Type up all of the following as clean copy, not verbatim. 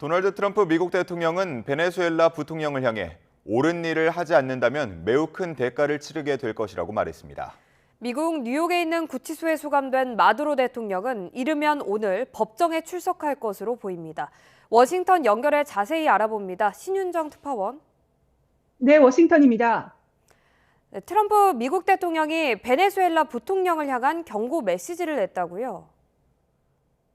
도널드 트럼프 미국 대통령은 베네수엘라 부통령을 향해 옳은 일을 하지 않는다면 매우 큰 대가를 치르게 될 것이라고 말했습니다. 미국 뉴욕에 있는 구치소에 수감된 마두로 대통령은 이르면 오늘 법정에 출석할 것으로 보입니다. 워싱턴 연결해 자세히 알아봅니다. 신윤정 특파원. 네, 워싱턴입니다. 네, 트럼프 미국 대통령이 베네수엘라 부통령을 향한 경고 메시지를 냈다고요?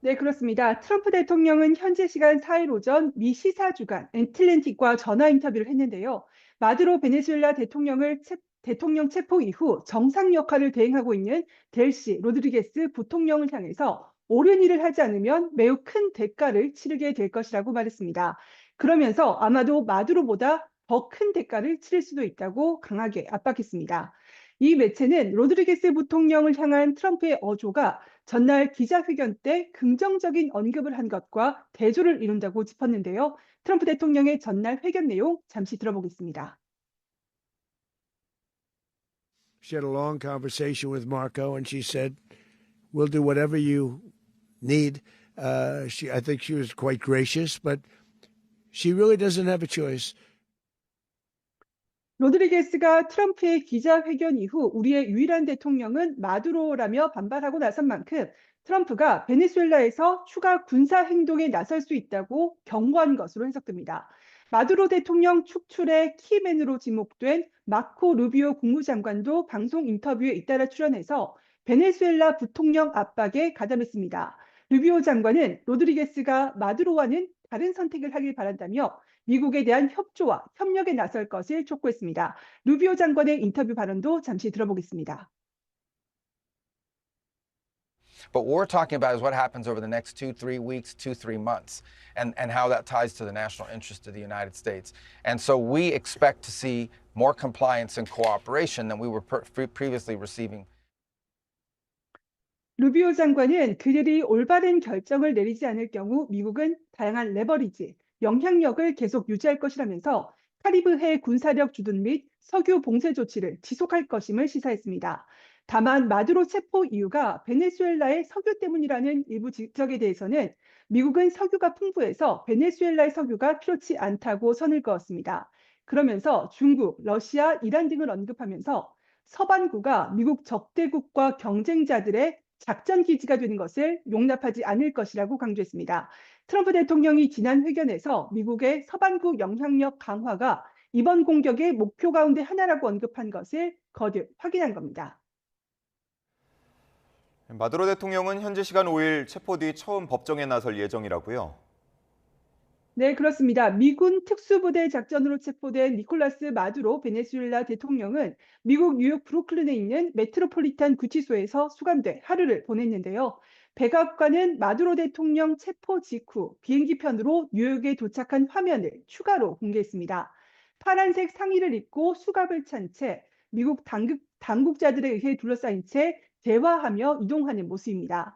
네, 그렇습니다. 트럼프 대통령은 현재 시간 4일 오전 미 시사주간 애틀랜틱과 전화 인터뷰를 했는데요. 마두로 베네수엘라 대통령 체포 이후 정상 역할을 대행하고 있는 델시 로드리게스 부통령을 향해서 옳은 일을 하지 않으면 매우 큰 대가를 치르게 될 것이라고 말했습니다. 그러면서 아마도 마두로보다 더 큰 대가를 치를 수도 있다고 강하게 압박했습니다. 이 매체는 로드리게스 부통령을 향한 트럼프의 어조가 전날 기자회견 때 긍정적인 언급을 한 것과 대조를 이룬다고 짚었는데요. 트럼프 대통령의 전날 회견 내용 잠시 들어보겠습니다. She had a long conversation with Marco, and she said, "We'll do whatever you need." I think she was quite gracious, but she really doesn't have a choice. 로드리게스가 트럼프의 기자회견 이후 우리의 유일한 대통령은 마두로라며 반발하고 나선 만큼 트럼프가 베네수엘라에서 추가 군사 행동에 나설 수 있다고 경고한 것으로 해석됩니다. 마두로 대통령 축출의 키맨으로 지목된 마코 루비오 국무장관도 방송 인터뷰에 잇따라 출연해서 베네수엘라 부통령 압박에 가담했습니다. 루비오 장관은 로드리게스가 마두로와는 다른 선택을 하길 바란다며 미국에 대한 협조와 협력에 나설 것을 촉구했습니다. 루비오 장관의 인터뷰 발언도 잠시 들어보겠습니다. But what we're talking about is what happens over the next 2-3 weeks, 2-3 months, and how that ties to the national interest of the United States. And so we expect to see more compliance and cooperation than we were previously receiving. 루비오 장관은 그들이 올바른 결정을 내리지 않을 경우 미국은 다양한 레버리지, 영향력을 계속 유지할 것이라면서 카리브해 군사력 주둔 및 석유 봉쇄 조치를 지속할 것임을 시사했습니다. 다만 마두로 체포 이유가 베네수엘라의 석유 때문이라는 일부 지적에 대해서는 미국은 석유가 풍부해서 베네수엘라의 석유가 필요치 않다고 선을 그었습니다. 그러면서 중국, 러시아, 이란 등을 언급하면서 서반구가 미국 적대국과 경쟁자들의 작전 기지가 되는 것을 용납하지 않을 것이라고 강조했습니다. 트럼프 대통령이 지난 회견에서 미국의 서반구 영향력 강화가 이번 공격의 목표 가운데 하나라고 언급한 것을 거듭 확인한 겁니다. 마두로 대통령은 현지 시간 5일 체포 뒤 처음 법정에 나설 예정이라고요. 네, 그렇습니다. 미군 특수부대 작전으로 체포된 니콜라스 마두로 베네수엘라 대통령은 미국 뉴욕 브루클린에 있는 메트로폴리탄 구치소에서 수감돼 하루를 보냈는데요. 백악관은 마두로 대통령 체포 직후 비행기 편으로 뉴욕에 도착한 화면을 추가로 공개했습니다. 파란색 상의를 입고 수갑을 찬 채 미국 당국자들에 의해 둘러싸인 채 대화하며 이동하는 모습입니다.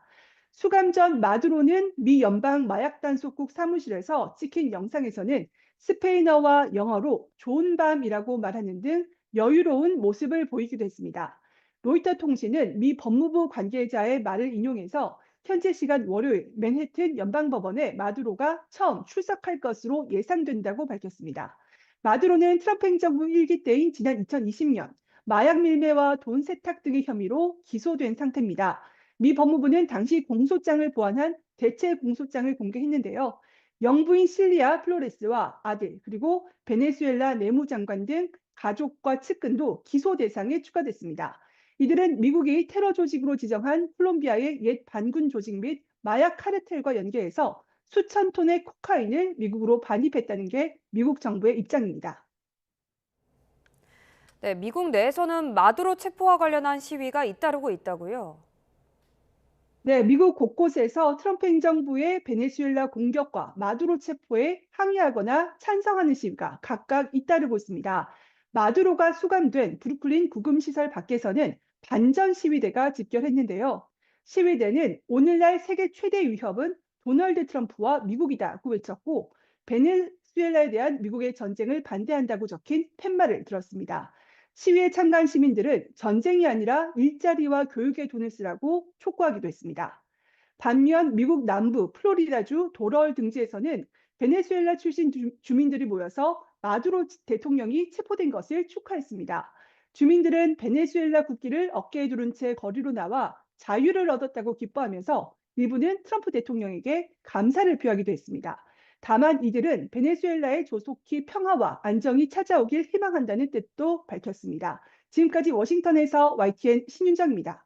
수감 전 마두로는 미 연방 마약단속국 사무실에서 찍힌 영상에서는 스페인어와 영어로 좋은 밤이라고 말하는 등 여유로운 모습을 보이기도 했습니다. 로이터 통신은 미 법무부 관계자의 말을 인용해서 현재 시간 월요일 맨해튼 연방법원에 마두로가 처음 출석할 것으로 예상된다고 밝혔습니다. 마두로는 트럼프 행정부 1기 때인 지난 2020년 마약 밀매와 돈 세탁 등의 혐의로 기소된 상태입니다. 미 법무부는 당시 공소장을 보완한 대체 공소장을 공개했는데요. 영부인 실리아 플로레스와 아들 그리고 베네수엘라 내무장관 등 가족과 측근도 기소 대상에 추가됐습니다. 이들은 미국이 테러 조직으로 지정한 콜롬비아의 옛 반군 조직 및 마약 카르텔과 연계해서 수천 톤의 코카인을 미국으로 반입했다는 게 미국 정부의 입장입니다. 네, 미국 내에서는 마두로 체포와 관련한 시위가 잇따르고 있다고요? 네, 미국 곳곳에서 트럼프 행정부의 베네수엘라 공격과 마두로 체포에 항의하거나 찬성하는 시위가 각각 잇따르고 있습니다. 마두로가 수감된 브루클린 구금시설 밖에서는 반전 시위대가 집결했는데요. 시위대는 오늘날 세계 최대 위협은 도널드 트럼프와 미국이다고 외쳤고 베네수엘라에 대한 미국의 전쟁을 반대한다고 적힌 팻말을 들었습니다. 시위에 참가한 시민들은 전쟁이 아니라 일자리와 교육에 돈을 쓰라고 촉구하기도 했습니다. 반면 미국 남부 플로리다주 도럴 등지에서는 베네수엘라 출신 주민들이 모여서 마두로 대통령이 체포된 것을 축하했습니다. 주민들은 베네수엘라 국기를 어깨에 두른 채 거리로 나와 자유를 얻었다고 기뻐하면서 일부는 트럼프 대통령에게 감사를 표하기도 했습니다. 다만 이들은 베네수엘라의 조속히 평화와 안정이 찾아오길 희망한다는 뜻도 밝혔습니다. 지금까지 워싱턴에서 YTN 신윤정입니다.